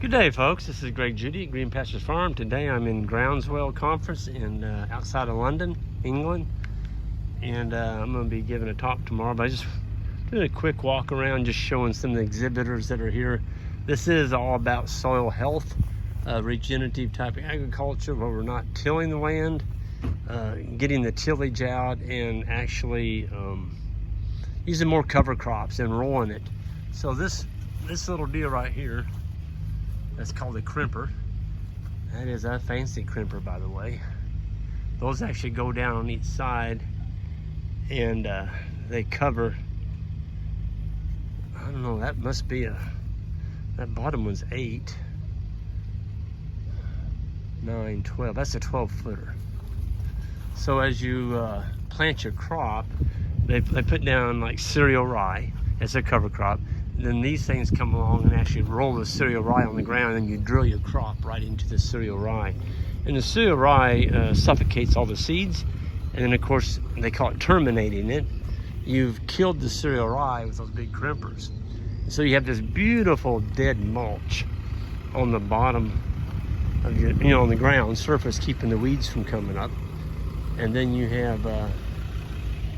Good day, folks. This is Greg Judy at Green Pastures Farm. Today I'm in Groundswell conference in outside of London, England, and I'm going to be giving a talk tomorrow. But I just doing a quick walk around, just showing some of the exhibitors that are here. This is all about soil health, regenerative type of agriculture, where we're not tilling the land, getting the tillage out, and actually using more cover crops and rolling it. So this little deal right here, that's called a crimper. That is a fancy crimper, by the way. Those actually go down on each side, and they cover, I don't know, that must be that bottom one's 8, 9, 12. That's a 12-footer. So as you plant your crop, they put down like cereal rye as a cover crop. Then these things come along and actually roll the cereal rye on the ground, and you drill your crop right into the cereal rye. And the cereal rye suffocates all the seeds, and then of course they call it terminating it. You've killed the cereal rye with those big crimpers. So you have this beautiful dead mulch on the bottom of your, on the ground surface, keeping the weeds from coming up. And then you have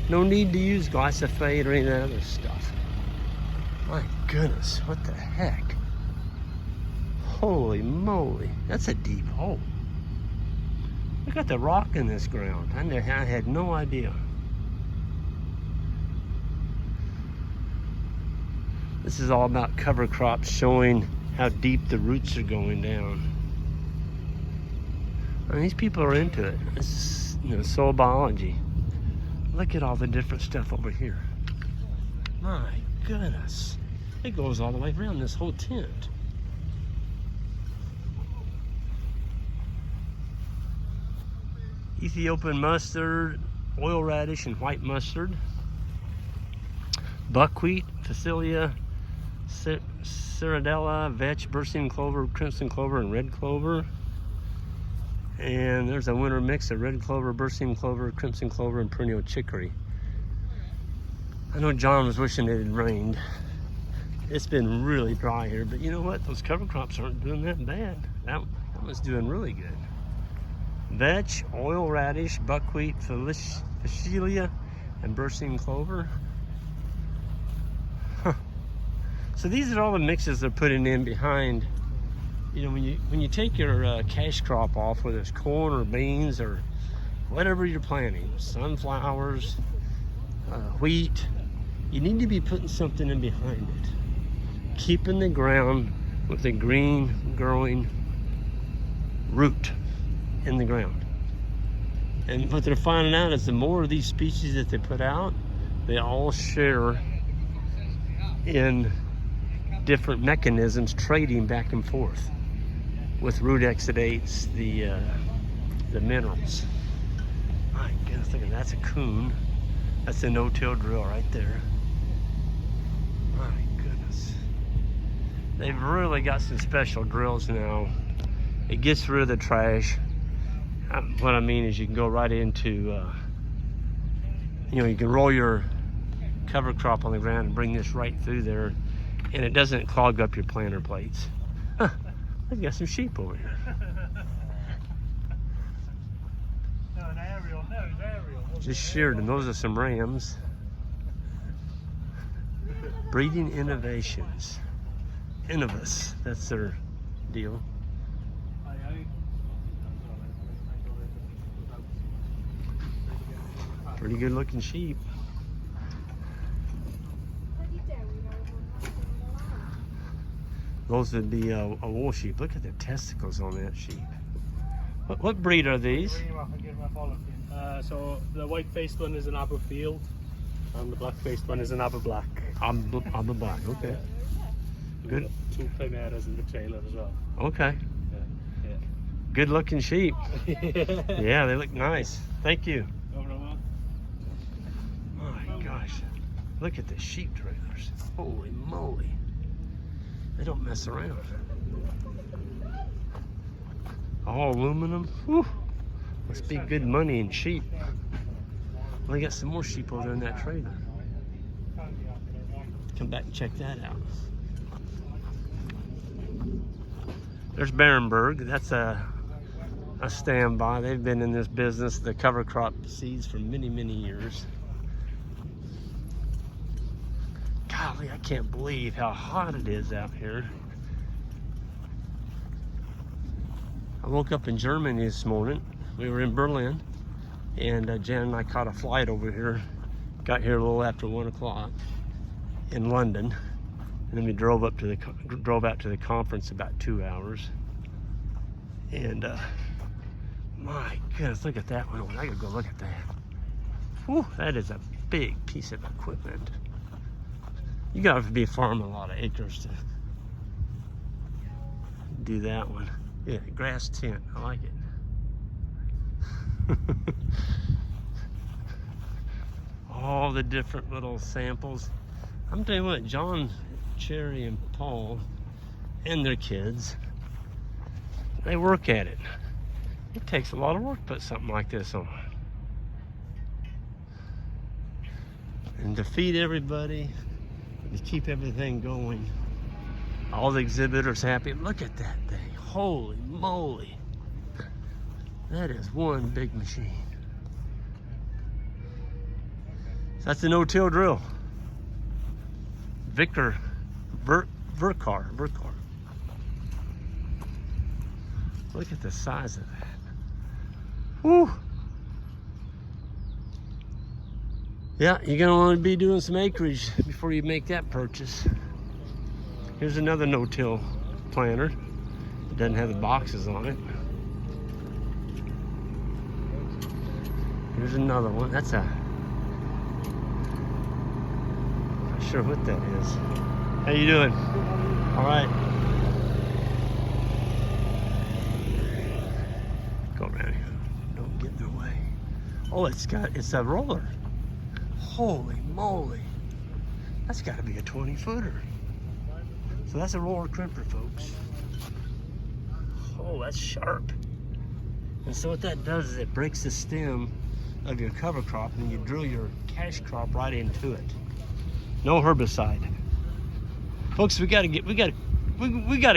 no need to use glyphosate or any of that other stuff. My goodness, what the heck? Holy moly, that's a deep hole. Look at the rock in this ground. I had no idea. This is all about cover crops, showing how deep the roots are going down. I mean, these people are into it. It's soil biology. Look at all the different stuff over here. My goodness. It goes all the way around this whole tent. Ethiopian mustard, oil radish, and white mustard. Buckwheat, Phacelia, Ciradella, vetch, bursting clover, crimson clover, and red clover. And there's a winter mix of red clover, bursting clover, crimson clover, and perennial chicory. I know John was wishing it had rained. It's been really dry here, but you know what? Those cover crops aren't doing that bad. That one's doing really good. Vetch, oil radish, buckwheat, Phacelia, and bursting clover. Huh. So these are all the mixes they're putting in behind. When you take your cash crop off, whether it's corn or beans or whatever you're planting, sunflowers, wheat, you need to be putting something in behind it, keeping the ground with a green growing root in the ground. And what they're finding out is the more of these species that they put out, they all share in different mechanisms, trading back and forth with root exudates, the minerals. My goodness, look at that. That's a coon. That's a no-till drill right there. My goodness. They've really got some special drills now. It gets rid of the trash. What I mean is you can go right into, you can roll your cover crop on the ground and bring this right through there, and it doesn't clog up your planter plates. Huh, I've got some sheep over here. Just sheared, and those are some rams. Breeding innovations. Innovus, that's their deal. Pretty good looking sheep. Those would be a wool sheep. Look at the testicles on that sheep. What breed are these? So the white-faced one is an Aberfield, and the black-faced one is an Aber-Black. Aber-Black, okay. Good. 2 Primeras in the trailer as well. Okay. Yeah. Good looking sheep. Yeah, they look nice. Thank you. No problem. My gosh. Look at the sheep trailers. Holy moly. They don't mess around. All aluminum. Whew. Must be good money in sheep. Well, they got some more sheep over there in that trailer. Come back and check that out. There's Barenberg. That's a standby. They've been in this business, the cover crop seeds, for many, many years. Golly, I can't believe how hot it is out here. I woke up in Germany this morning. We were in Berlin, and Jan and I caught a flight over here. Got here a little after 1 o'clock in London, and then we drove out to the conference about 2 hours. And my goodness, look at that one. I gotta go look at that. Whew, that is a big piece of equipment. You gotta be farming a lot of acres to do that one. Yeah, grass tent. I like it. All the different little samples. I'm telling you what, John, Cherry, and Paul, and their kids, they work at it. It takes a lot of work to put something like this on. And to feed everybody, to keep everything going. All the exhibitors happy. Look at that thing. Holy moly. That is one big machine. So that's a no-till drill. Vercar. Look at the size of that. Whew. Yeah, you're gonna want to be doing some acreage before you make that purchase. Here's another no-till planter. It doesn't have the boxes on it. Here's another one. That's a... Not sure what that is. How you doing? All right. Go around here. Don't get in the way. Oh, it's a roller. Holy moly. That's got to be a 20-footer. So that's a roller crimper, folks. Oh, that's sharp. And so what that does is it breaks the stem of your cover crop, and you drill your cash crop right into it. No herbicide. Folks, we gotta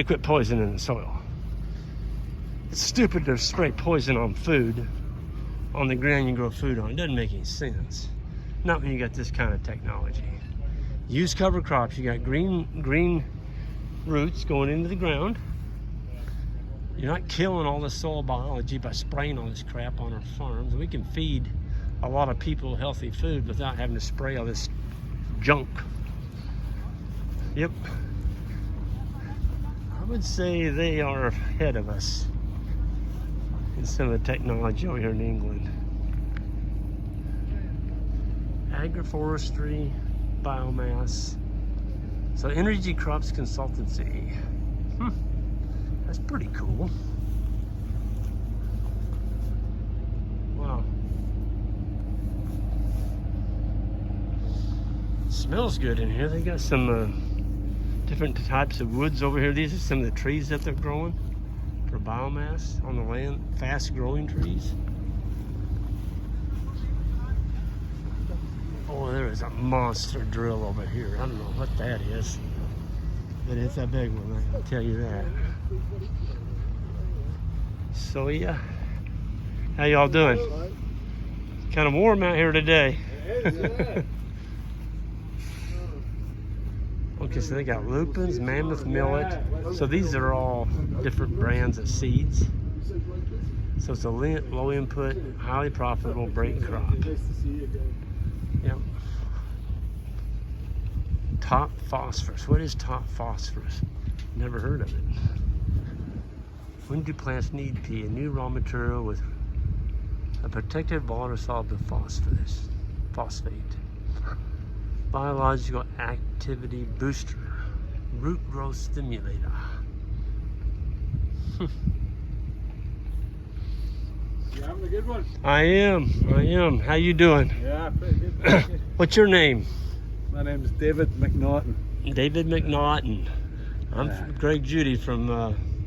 quit poisoning the soil. It's stupid to spray poison on food, on the ground you grow food on. It doesn't make any sense. Not when you got this kind of technology. Use cover crops. You got green roots going into the ground. You're not killing all the soil biology by spraying all this crap on our farms. We can feed a lot of people healthy food without having to spray all this junk. Yep. I would say they are ahead of us in some of the technology over here in England. Agroforestry, biomass. So Energy Crops Consultancy. That's pretty cool. Wow. Smells good in here. They got some different types of woods over here. These are some of the trees that they're growing for biomass on the land. Fast growing trees. Oh, there is a monster drill over here. I don't know what that is, but it's a big one, I can tell you that. So yeah, how y'all doing? Kind of warm out here today. Okay, so they got lupins, mammoth millet. So these are all different brands of seeds. So it's a low input, highly profitable break crop. Yep. Top phosphorus. What is top phosphorus? Never heard of it. When do plants need P? A new raw material with a protected water-soluble phosphate. Biological activity booster. Root growth stimulator. You having a good one? I am. How you doing? Yeah, pretty good. What's your name? My name is David McNaughton. David McNaughton. I'm Greg Judy from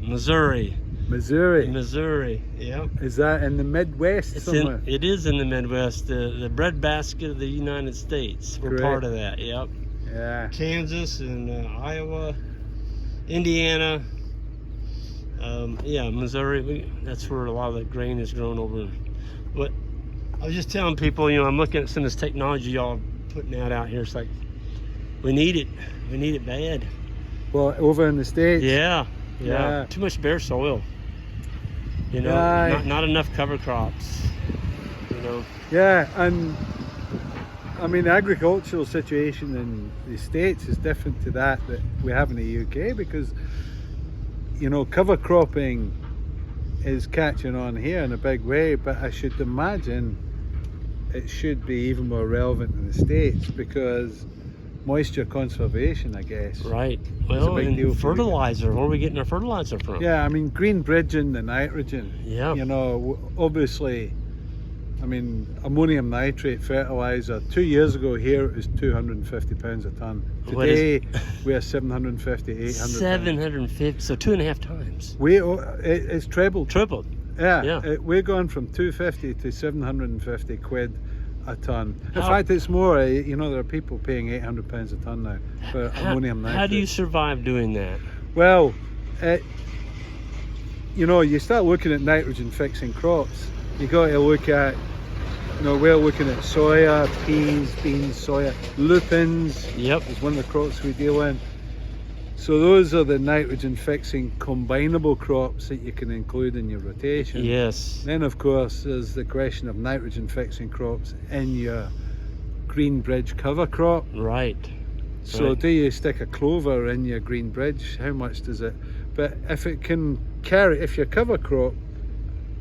Missouri. Missouri. Yep. Is that in the Midwest somewhere? It is in the Midwest, the breadbasket of the United States. We're Great. part of that, yep. Yeah. Kansas and Iowa, Indiana, Yeah, Missouri, that's where a lot of the grain is grown over. But I was just telling people, you know, I'm looking at some of this technology y'all putting out here. It's like, we need it. We need it bad. Well, over in the States. Yeah. Yeah. Too much bare soil. You know, Yeah. not enough cover crops. You know. Yeah, and I mean, the agricultural situation in the States is different to that we have in the UK, because, you know, cover cropping is catching on here in a big way, but I should imagine it should be even more relevant in the States, because moisture conservation, I guess. Right. a Well, big deal and for you. fertilizer. Where are we getting our fertilizer from? Yeah, I mean, green bridging the nitrogen. Yeah. You know, obviously, I mean, ammonium nitrate fertilizer, 2 years ago here it was £250 a ton. What is- Today we are 750, 800. 750, so 2.5 times. It's trebled. Tripled. Yeah, we're going from 250 to 750 quid a ton. In How- fact, it's more. You know, there are people paying £800 a ton now for ammonium nitrate. How do you survive doing that? Well, you know, you start looking at nitrogen fixing crops. You got to look at, you know, we're looking at soya, peas, beans, soya, lupins. Yep. Is one of the crops we deal in. So those are the nitrogen fixing combinable crops that you can include in your rotation. Yes. Then of course there's the question of nitrogen fixing crops in your green bridge cover crop. Right. So Right. do you stick a clover in your green bridge? How much does it? But if it can carry, if your cover crop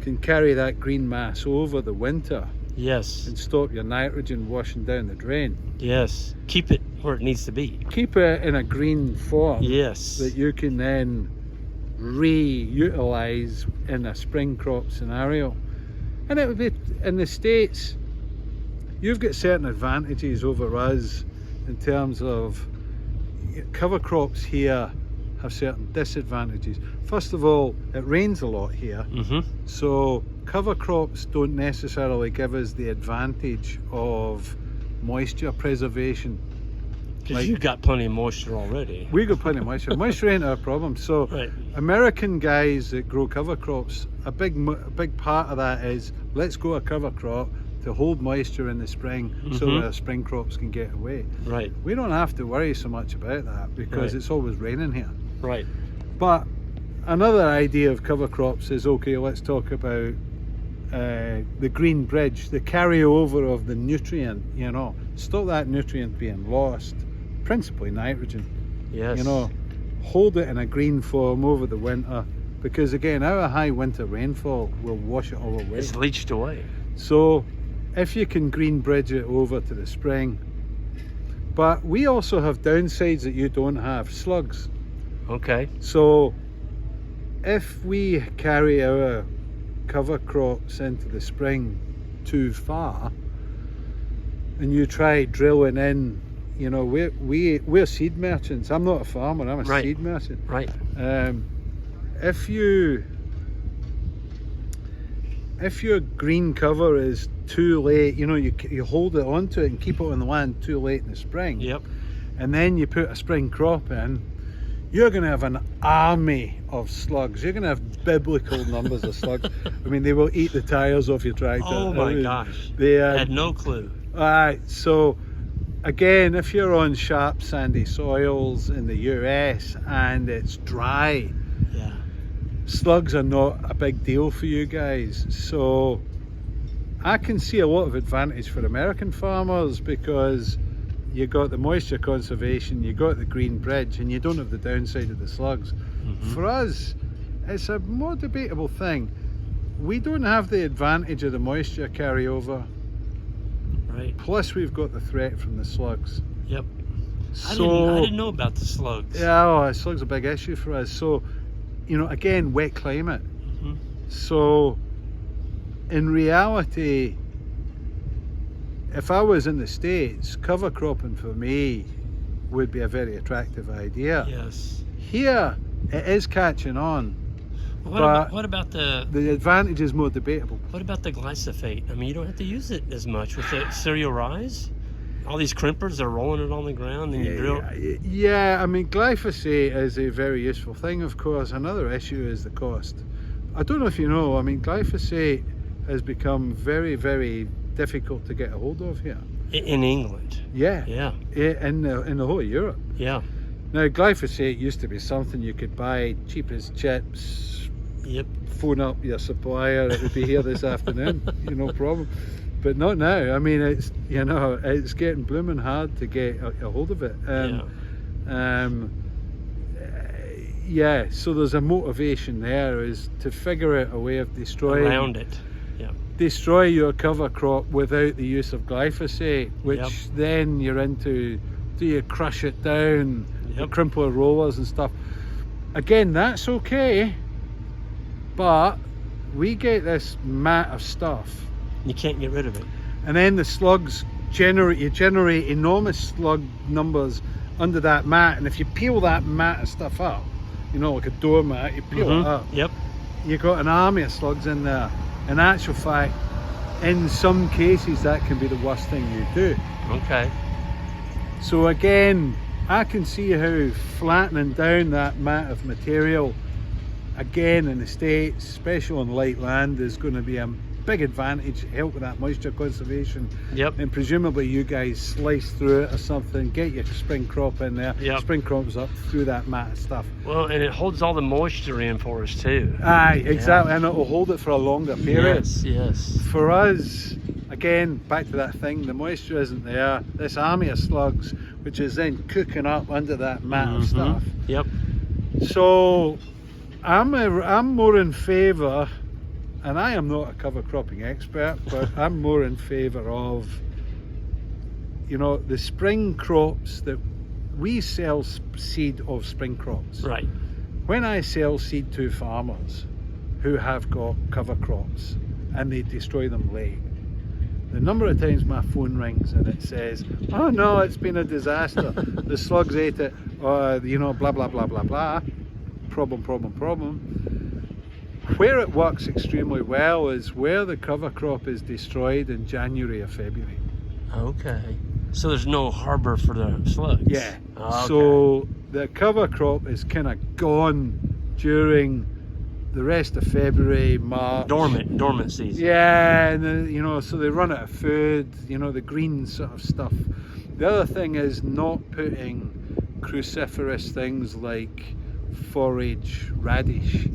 can carry that green mass over the winter Yes. and stop your nitrogen washing down the drain, Yes. Keep it where it needs to be. keep it in a green form Yes. that you can then reutilize in a spring crop scenario. And it would be, in the States, you've got certain advantages over us in terms of cover crops here have certain disadvantages. First of all, it rains a lot here, Mm-hmm. so cover crops don't necessarily give us the advantage of moisture preservation. Because Like- you've got plenty of moisture already. We got plenty of moisture. Moisture ain't our problem. So Right. American guys that grow cover crops, a big part of that is, let's grow a cover crop to hold moisture in the spring so Mhm. our spring crops can get away. Right. We don't have to worry so much about that because Right. it's always raining here. Right. But another idea of cover crops is, okay, let's talk about the green bridge, the carryover of the nutrient, you know, stop that nutrient being lost, principally nitrogen. Yes. You know, hold it in a green form over the winter, because again, our high winter rainfall will wash it all away. It's leached away. So if you can green bridge it over to the spring. But we also have downsides that you don't have, slugs. Okay. So if we carry our cover crops into the spring too far and you try drilling in, you know, we're seed merchants. I'm not a farmer, I'm a Right. seed merchant. Right. If your green cover is too late, you know, you hold it onto it and keep it on the land too late in the spring, Yep. and then you put a spring crop in, you're going to have an army of slugs. You're going to have biblical numbers of slugs. I mean, they will eat the tires off your tractor. Oh my gosh. They I had no clue. Alright, so again, if you're on sharp sandy soils in the US and it's dry, Yeah. slugs are not a big deal for you guys. So I can see a lot of advantage for American farmers, because you got the moisture conservation, you got the green bridge, and you don't have the downside of the slugs. Mhm. For us, it's a more debatable thing. We don't have the advantage of the moisture carryover, Right. plus we've got the threat from the slugs. Yep. I So didn't know about the slugs. yeah, slugs are a big issue for us. So, you know, again, wet climate. Mhm. So in reality, if I was in the States, cover cropping for me would be a very attractive idea. Yes. Here, it is catching on. What about the The advantage is more debatable. glyphosate? I mean, you don't have to use it as much with the cereal rise. all these crimpers are rolling it on the ground, and you drill. Yeah, I mean, glyphosate is a very useful thing, of course. Another issue is the cost. I don't know if you know, I mean, glyphosate has become very, very difficult to get a hold of here. In England. Yeah. Yeah. In the whole of Europe. Yeah. Now, glyphosate used to be something you could buy cheap as chips. Yep. Phone up your supplier, it would be here this afternoon, no problem. But not now. I mean, it's it's getting blooming hard to get a hold of it. Yeah. So there's a motivation there is to figure out a way of destroying Around it. Yeah. Destroy your cover crop without the use of glyphosate, which then you're into, do you crush it down, the crimper rollers and stuff. Again, that's okay, but we get this mat of stuff. You can't get rid of it. And then the slugs generate enormous slug numbers under that mat, and if you peel that mat of stuff up, like a doormat, you peel it up. Yep. You've got an army of slugs in there. In actual fact, in some cases, that can be the worst thing you do. Okay. So again, I can see how flattening down that mat of material, again in the States, especially on light land, is going to be a big advantage, help with that moisture conservation. Yep. And presumably you guys slice through it or something, get your spring crop in there, spring crops up through that mat of stuff. Well, and it holds all the moisture in for us too. Aye, exactly, and it will hold it for a longer period. Yes. For us, again, back to that thing, the moisture isn't there. This army of slugs, which is then cooking up under that mat of stuff. Yep. So I'm more in favour, and I am not a cover cropping expert, but I'm more in favour of, the spring crops that we sell seed of spring crops. Right. When I sell seed to farmers who have got cover crops and they destroy them late, the number of times my phone rings and it says, oh no, it's been a disaster, the slugs ate it, or blah blah blah blah blah, problem. Where it works extremely well is where the cover crop is destroyed in January or February. Okay. So there's no harbor for the slugs? Yeah. Okay. So the cover crop is kind of gone during the rest of February, March. Dormant season. Yeah, and so they run out of food, the green sort of stuff. The other thing is not putting cruciferous things like forage radish.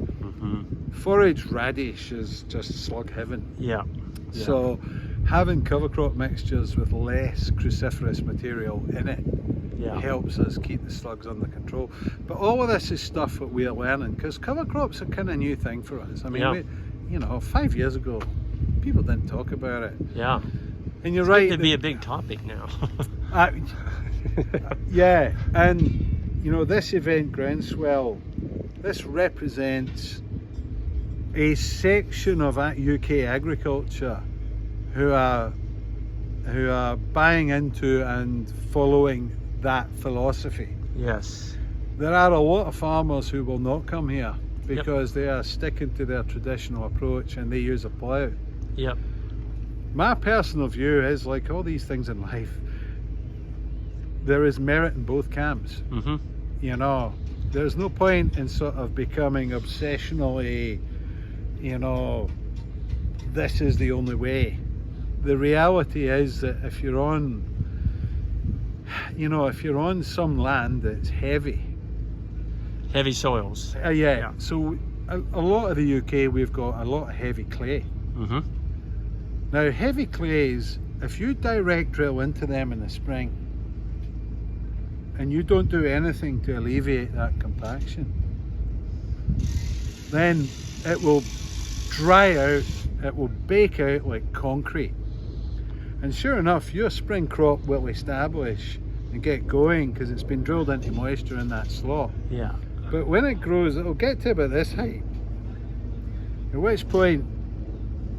Forage radish is just slug heaven. Yeah. So having cover crop mixtures with less cruciferous material in it helps us keep the slugs under control. But all of this is stuff that we are learning, because cover crops are kind of new thing for us. I mean, 5 years ago, people didn't talk about it. Yeah. And you're right. It'd be a big topic now. Yeah, and this event, Groundswell, this represents a section of UK agriculture who are buying into and following that philosophy. Yes. There are a lot of farmers who will not come here because they are sticking to their traditional approach and they use a plough. Yep. My personal view is, like all these things in life, there is merit in both camps. There's no point in sort of becoming obsessionally, this is the only way. The reality is that if you're on some land that's heavy soils. So a lot of the UK, we've got a lot of heavy clay. Now heavy clays, if you direct drill into them in the spring and you don't do anything to alleviate that compaction, then it will dry out, it will bake out like concrete. And sure enough, your spring crop will establish and get going because it's been drilled into moisture in that slot. Yeah. But when it grows, it'll get to about this height, at which point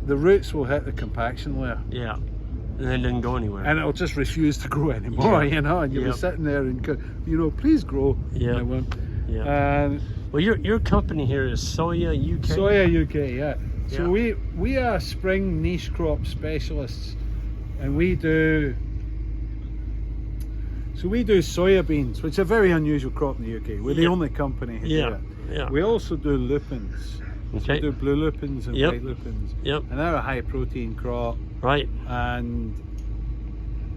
the roots will hit the compaction layer. Yeah. And then it didn't go anywhere. And it'll just refuse to grow anymore, and you'll be sitting there and go, please grow. Yeah. And it won't. Yeah. Well, your company here is Soya UK? Soya UK, yeah. So we are spring niche crop specialists, and we do So we do soya beans, which is a very unusual crop in the UK. We're the Yeah. only company who do Yeah, it. yeah. We also do lupins. So we Okay. do blue lupins and Yep. white lupins. Yep. And they're a high protein crop. Right. And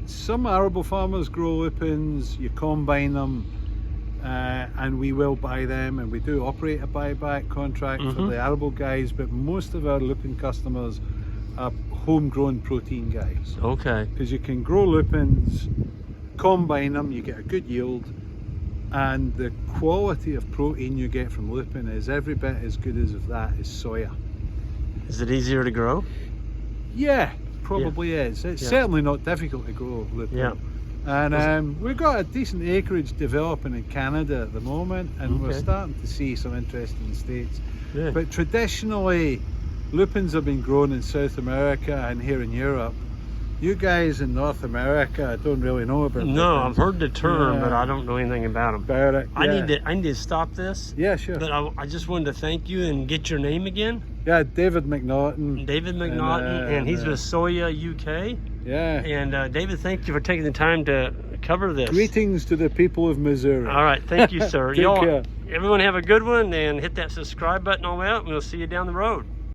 some arable farmers grow lupins, you combine them, and we will buy them, and we do operate a buyback contract for the arable guys, but most of our lupin customers are homegrown protein guys. Okay. Because you can grow lupins, combine them, you get a good yield, and the quality of protein you get from lupin is every bit as good as if that is soya. Is it easier to grow? Yeah, probably is. It's Yeah. certainly not difficult to grow lupin. Yeah. And we've got a decent acreage developing in Canada at the moment, and we're Okay. starting to see some interest in the States. Good. But traditionally, lupins have been grown in South America and here in Europe. You guys in North America don't really know about No, I've lupins. heard the term, but Yeah. I don't know anything about them. About it. I yeah. need to stop this. Yeah, sure. But I just wanted to thank you and get your name again. Yeah, David McNaughton. David McNaughton, and he's with Soya UK. Yeah. And David, thank you for taking the time to cover this. Greetings to the people of Missouri. All right, thank you, sir. Take care. Everyone have a good one, and hit that subscribe button on that, and we'll see you down the road.